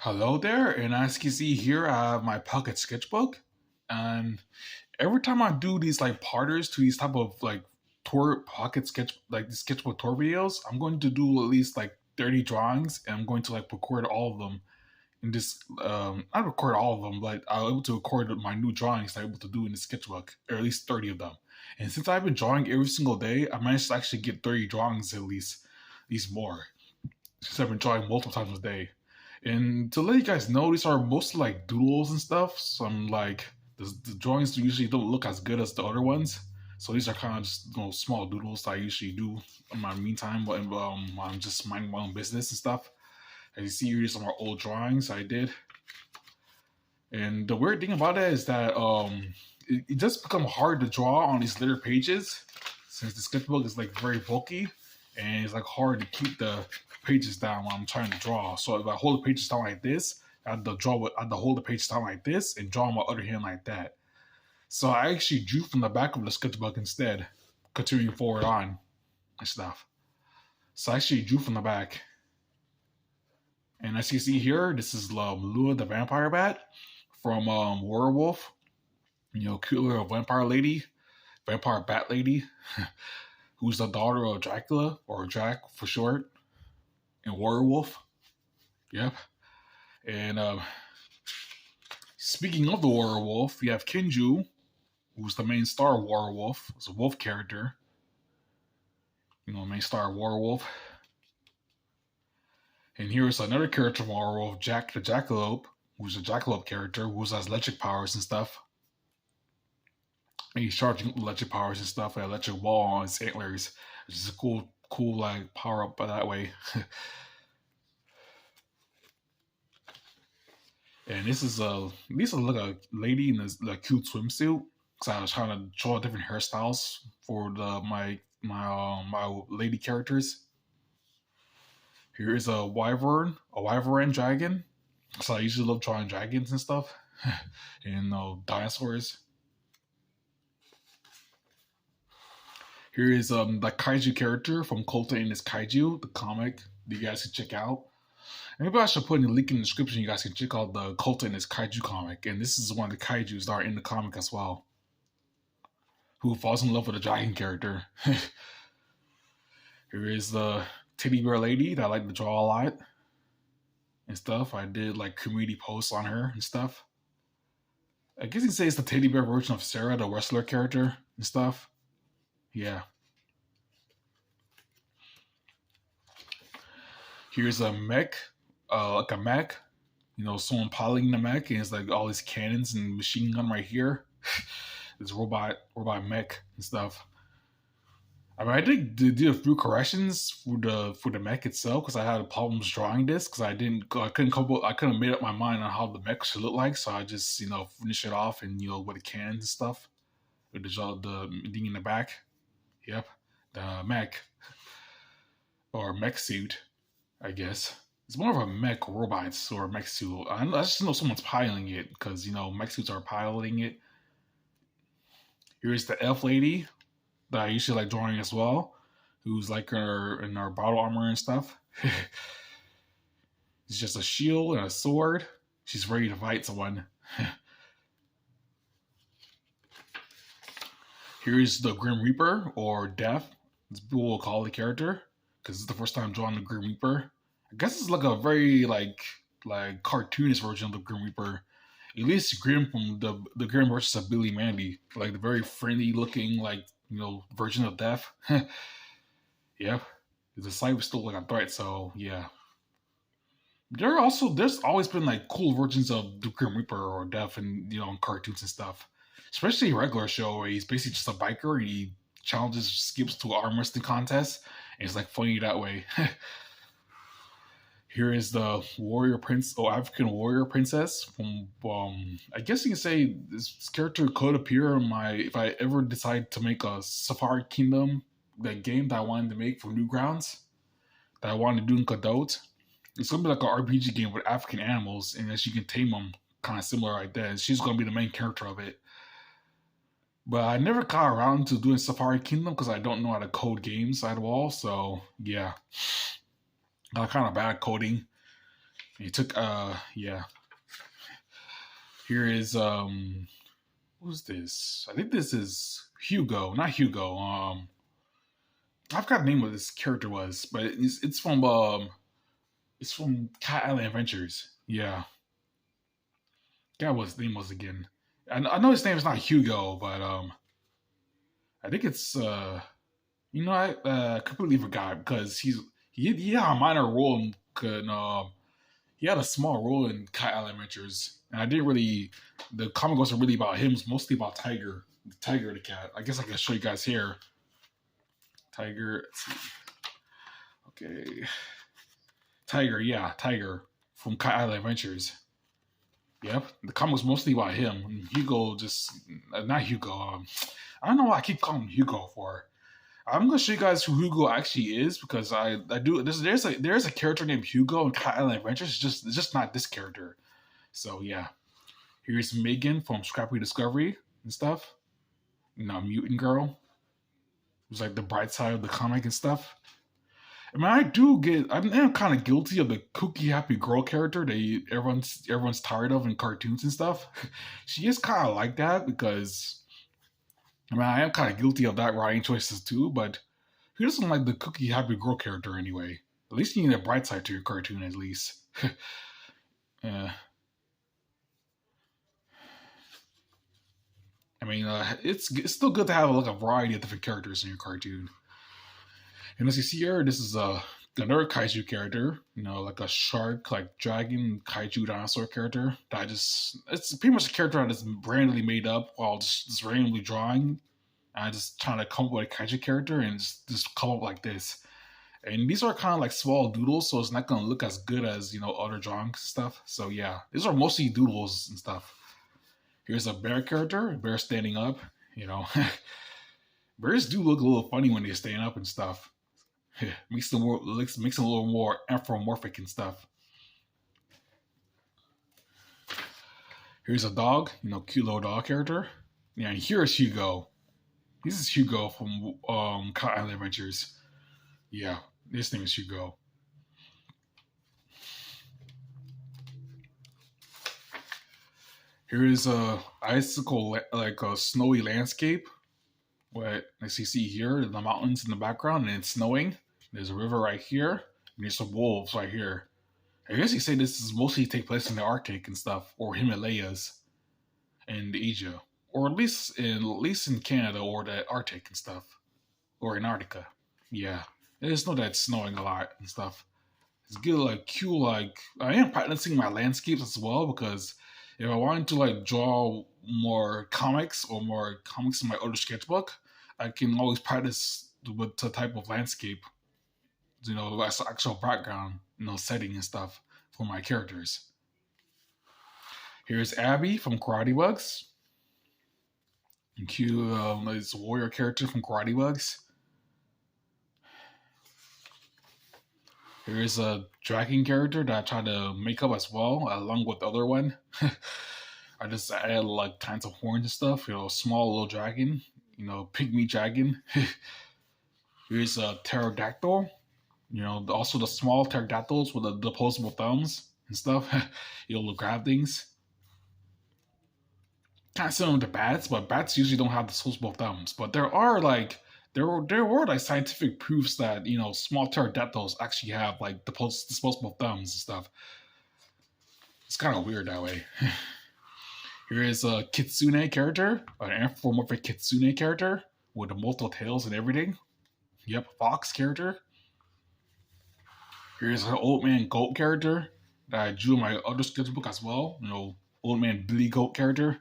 Hello there, and as you can see here, I have my pocket sketchbook. And every time I do these like parters to these type of like tour pocket sketch like the sketchbook tour videos, I'm going to do at least like 30 drawings, and I'm going to like record all of them in this. Not record all of them, but I'm able to record my new drawings I'm able to do in the sketchbook, or at least 30 of them. And since I've been drawing every single day, I managed to actually get 30 drawings at least more. Since I've been drawing multiple times a day. And to let you guys know, these are mostly like doodles and stuff. So I'm like, the drawings usually don't look as good as the other ones. So these are kind of just small doodles that I usually do in my meantime when I'm just minding my own business and stuff. As you see here, these are my old drawings I did. And the weird thing about it is that it does become hard to draw on these litter pages since the sketchbook is like very bulky, and it's like hard to keep the pages down when I'm trying to draw. So if I hold the pages down like this, I have to hold the pages down like this and draw on my other hand like that. So I actually drew from the back of the sketchbook instead, continuing forward on and stuff. So I actually drew from the back. And as you see here, this is Lua the vampire bat from Werewolf. You know, cute little vampire lady, vampire bat lady, who's the daughter of Dracula, or Drac for short, and Werewolf. Yep. And speaking of the werewolf, you have Kinju, who's the main star werewolf. It's a wolf character. You know, main star werewolf. And here's another character from Werewolf, Jack the Jackalope, who's a jackalope character who has electric powers and stuff. And he's charging electric powers and stuff, an electric ball on his antlers, which is a cool like power up that way. And this is like a lady in a cute swimsuit. Cause I was trying to draw different hairstyles for my lady characters. Here is a wyvern dragon. So I usually love drawing dragons and stuff, and dinosaurs. Here is the kaiju character from Colton and his Kaiju, the comic that you guys can check out. And maybe I should put in the link in the description. You guys can check out the Colton and his Kaiju comic. And this is one of the kaijus that are in the comic as well, who falls in love with a dragon character. Here is the teddy bear lady that I like to draw a lot and stuff. I did like community posts on her and stuff. I guess you can say it's the teddy bear version of Sarah, the wrestler character and stuff. Yeah. Here's a mech, like a mech. You know, someone piloting the mech, and it's like all these cannons and machine gun right here. This robot mech and stuff. I mean, I did a few corrections for the mech itself because I had problems drawing this because I couldn't made up my mind on how the mech should look like, so I just finish it off and with the cannons and stuff with the thing in the back. Yep, the mech or mech suit, I guess. It's more of a mech robot or mech suit. I just know someone's piloting it because mech suits are piloting it. Here's the elf lady that I usually like drawing as well, who's like in her battle armor and stuff. It's just a shield and a sword. She's ready to fight someone. Here's the Grim Reaper, or Death, as people will call the character, because it's the first time I'm drawing the Grim Reaper. I guess it's like a very like cartoonish version of the Grim Reaper. At least Grim from the Grim versus of Billy Mandy, like the very friendly looking version of Death. Yep, the site was still like a threat, so yeah. There's always been like cool versions of the Grim Reaper or Death in cartoons and stuff. Especially a regular show where he's basically just a biker and he skips to arm wrestling contest, and it's like funny that way. Here is the African warrior princess from. I guess you can say this character could appear in if I ever decide to make a Safari Kingdom, that game that I wanted to make for Newgrounds, that I wanted to do in Godot. It's gonna be like an RPG game with African animals, and as you can tame them, kind of similar like that. She's gonna be the main character of it. But I never got around to doing Safari Kingdom because I don't know how to code games at all. So yeah, got kind of bad coding, He took yeah. Here is who's this? I think this is Hugo, not Hugo. I forgot the name of this character was, but it's from Cat Island Adventures. Yeah, that was name was again. I know his name is not Hugo, but I think it's I completely forgot because he had a minor role he had a small role in Cat Island Adventures, and I didn't really the comic wasn't really about him. It's mostly about Tiger the cat. I guess I can show you guys here. Tiger, let's see. Okay, Tiger, yeah, Tiger from Cat Island Adventures. Yep, the comic was mostly about him. Hugo just not Hugo. I don't know why I keep calling him Hugo for. I'm gonna show you guys who Hugo actually is because I do there's a character named Hugo in Cat Island Adventures. It's just not this character. So yeah, here's Megan from Scrappy Discovery and stuff. Mutant Girl. It's like the bright side of the comic and stuff. I mean, I'm kind of guilty of the kooky happy girl character that everyone's tired of in cartoons and stuff. She is kind of like that because I mean, I am kind of guilty of that writing choices too. But who doesn't like the kooky happy girl character anyway? At least you need a bright side to your cartoon, at least. uh, I mean, it's still good to have like a variety of different characters in your cartoon. And as you see here, this is another kaiju character, like a shark, like dragon kaiju dinosaur character. It's pretty much a character that is randomly made up while just randomly drawing. I just trying to come up with a kaiju character and just come up like this. And these are kind of like small doodles, so it's not going to look as good as, other drawings and stuff. So yeah, these are mostly doodles and stuff. Here's a bear character, a bear standing up, you know. Bears do look a little funny when they stand up and stuff. makes them a little more anthropomorphic and stuff. Here's a dog, cute little dog character. Yeah, and here's Hugo. This is Hugo from Cat Island Adventures. Yeah, this name is Hugo. Here is a icicle, like a snowy landscape. What as you see here, the mountains in the background, and it's snowing. There's a river right here, and there's some wolves right here. I guess you say this is mostly take place in the Arctic and stuff, or Himalayas, and Asia, or at least in Canada or the Arctic and stuff, or Antarctica. Yeah, I just know that it's snowing a lot and stuff. It's good, like cute. Like I am practicing my landscapes as well because if I wanted to like draw more comics or more comics in my other sketchbook, I can always practice with the type of landscape, as actual background, setting and stuff for my characters. Here's Abby from Karate Bugs. And cute, this warrior character from Karate Bugs. Here's a dragon character that I tried to make up as well, along with the other one. I just added like kinds of horns and stuff, small little dragon, pygmy dragon. Here's a pterodactyl, also the small pterodactyls with the opposable thumbs and stuff, to grab things. Kind of similar to bats, but bats usually don't have disposable thumbs. But there were like scientific proofs that small pterodactyls actually have like disposable thumbs and stuff. It's kind of weird that way. Here is a kitsune character, an anthropomorphic kitsune character with the multiple tails and everything. Yep, fox character. Here's an old man goat character that I drew in my other sketchbook as well. Old man Billy Goat character.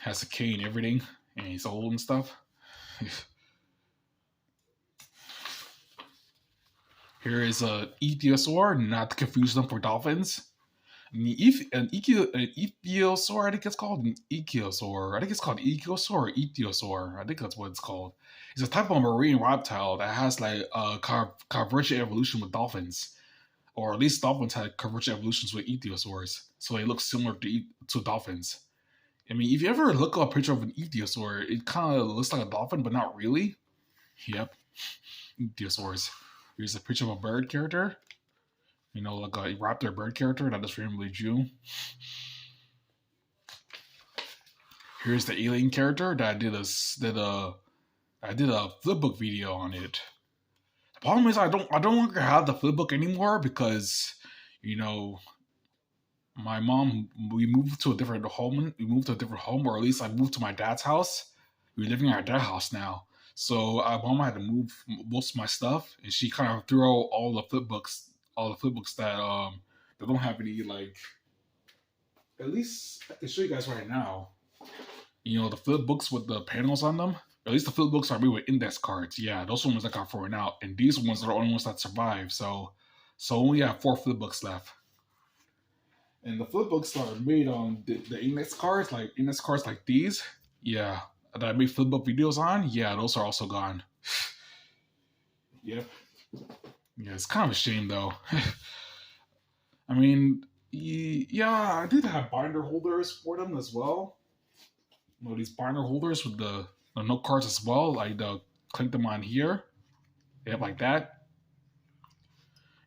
Has a cane and everything, and he's old and stuff. Here is a ichthyosaur, not to confuse them for dolphins. An ichthyosaur, I think it's called an ichthyosaur. I think it's called ichthyosaur or ichthyosaur. I think that's what it's called. It's a type of marine reptile that has like a convergent evolution with dolphins, or at least dolphins had convergent evolutions with ichthyosaurs, so they look similar to dolphins. I mean, if you ever look up a picture of an ichthyosaur, it kind of looks like a dolphin, but not really. Yep, ichthyosaurs. Here's a picture of a bird character. like a raptor bird character that I just randomly drew. Here's the alien character that I did a flipbook video on it. The problem is I don't longer have the flipbook anymore because you know my mom, we moved to a different home. We moved to a different home, or at least I moved to my dad's house. We're living at their house now. So mom had to move most of my stuff, and she kind of threw out all the flip books that don't have any like. At least I can show you guys right now. The flip books with the panels on them. At least the flip books are made with index cards. Yeah, those ones I got thrown out, and these ones are the only ones that survive. So only have 4 flip books left. And the flip books are made on the index cards like these. Yeah, that I made flip book videos on. Yeah, those are also gone. Yep. Yeah, it's kind of a shame though. I mean, yeah, I did have binder holders for them as well. These binder holders with the note cards as well. Like the clink them on here. Yep, like that.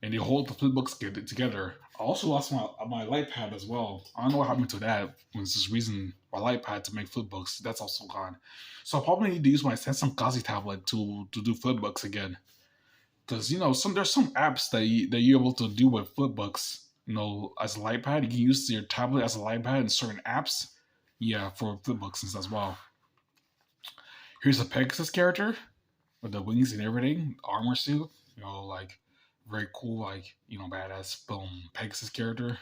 And they hold the flip books together. I also lost my light pad as well. I don't know what happened to that. Was this reason my light pad to make flip books? That's also gone. So I probably need to use my Samsung Galaxy tablet to do flip books again. Because there's some apps that you're able to do with flip books. As a light pad, you can use your tablet as a light pad in certain apps. Yeah, for flip books and as well. Here's a Pegasus character with the wings and everything, armor suit. Like very cool, like badass Pegasus character.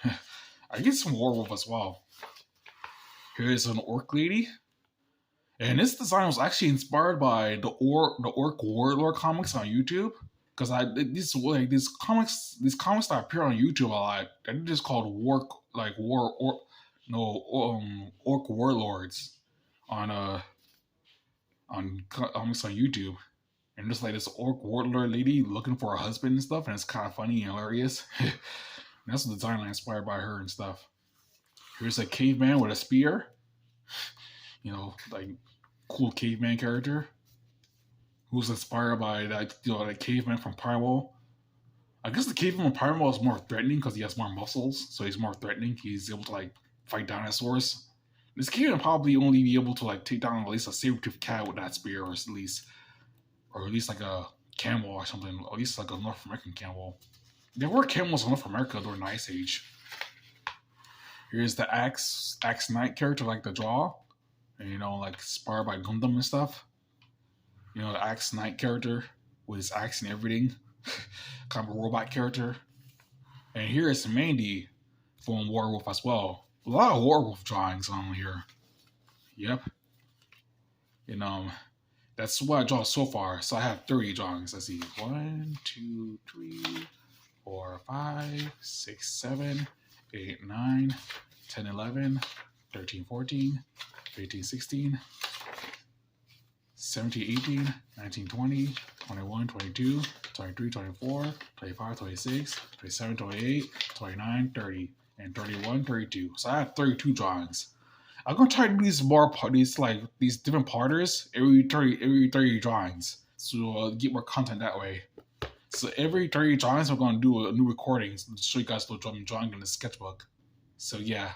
I get some werewolf as well. Here's an orc lady, and this design was actually inspired by the orc warlord comics on YouTube. Because these comics that appear on YouTube a lot, they're just called orc warlords on comics on YouTube. And just like this orc warlord lady looking for a husband and stuff, and it's kind of funny and hilarious. And that's the design inspired by her and stuff. Here's a caveman with a spear. Like cool caveman character who's inspired by that caveman from Primal. I guess the caveman from Primal is more threatening because he has more muscles, so he's more threatening. He's able to like fight dinosaurs. This caveman probably only be able to like take down at least a saber-toothed cat with that spear, or at least like a camel or something. At least like a North American camel. There were camels in North America during the Ice Age. Here's the Axe Knight character, like the draw, and like inspired by Gundam and stuff. The Axe Knight character with his axe and everything, kind of a robot character. And here is Mandy from Werewolf as well. A lot of Werewolf drawings on here. Yep. That's what I draw so far. So I have 30 drawings. Let's see. 1, 2, 3, 4, 5, 6, 7, 8, 9, 10, 11, 13, 14, 15, 16, 17, 18, 19, 20, 21, 22, 23, 24, 25, 26, 27, 28, 29, 30, and 31, 32. So I have 32 drawings. I'm gonna try to do these different parters every 30 drawings, so get more content that way. So every 30 drawings, I'm gonna do a new recording to show you guys what I'm drawing in the sketchbook. So yeah,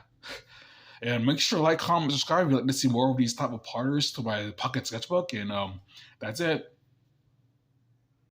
and make sure to like, comment, subscribe if you'd like to see more of these type of parters to my Pocket Sketchbook. And that's it.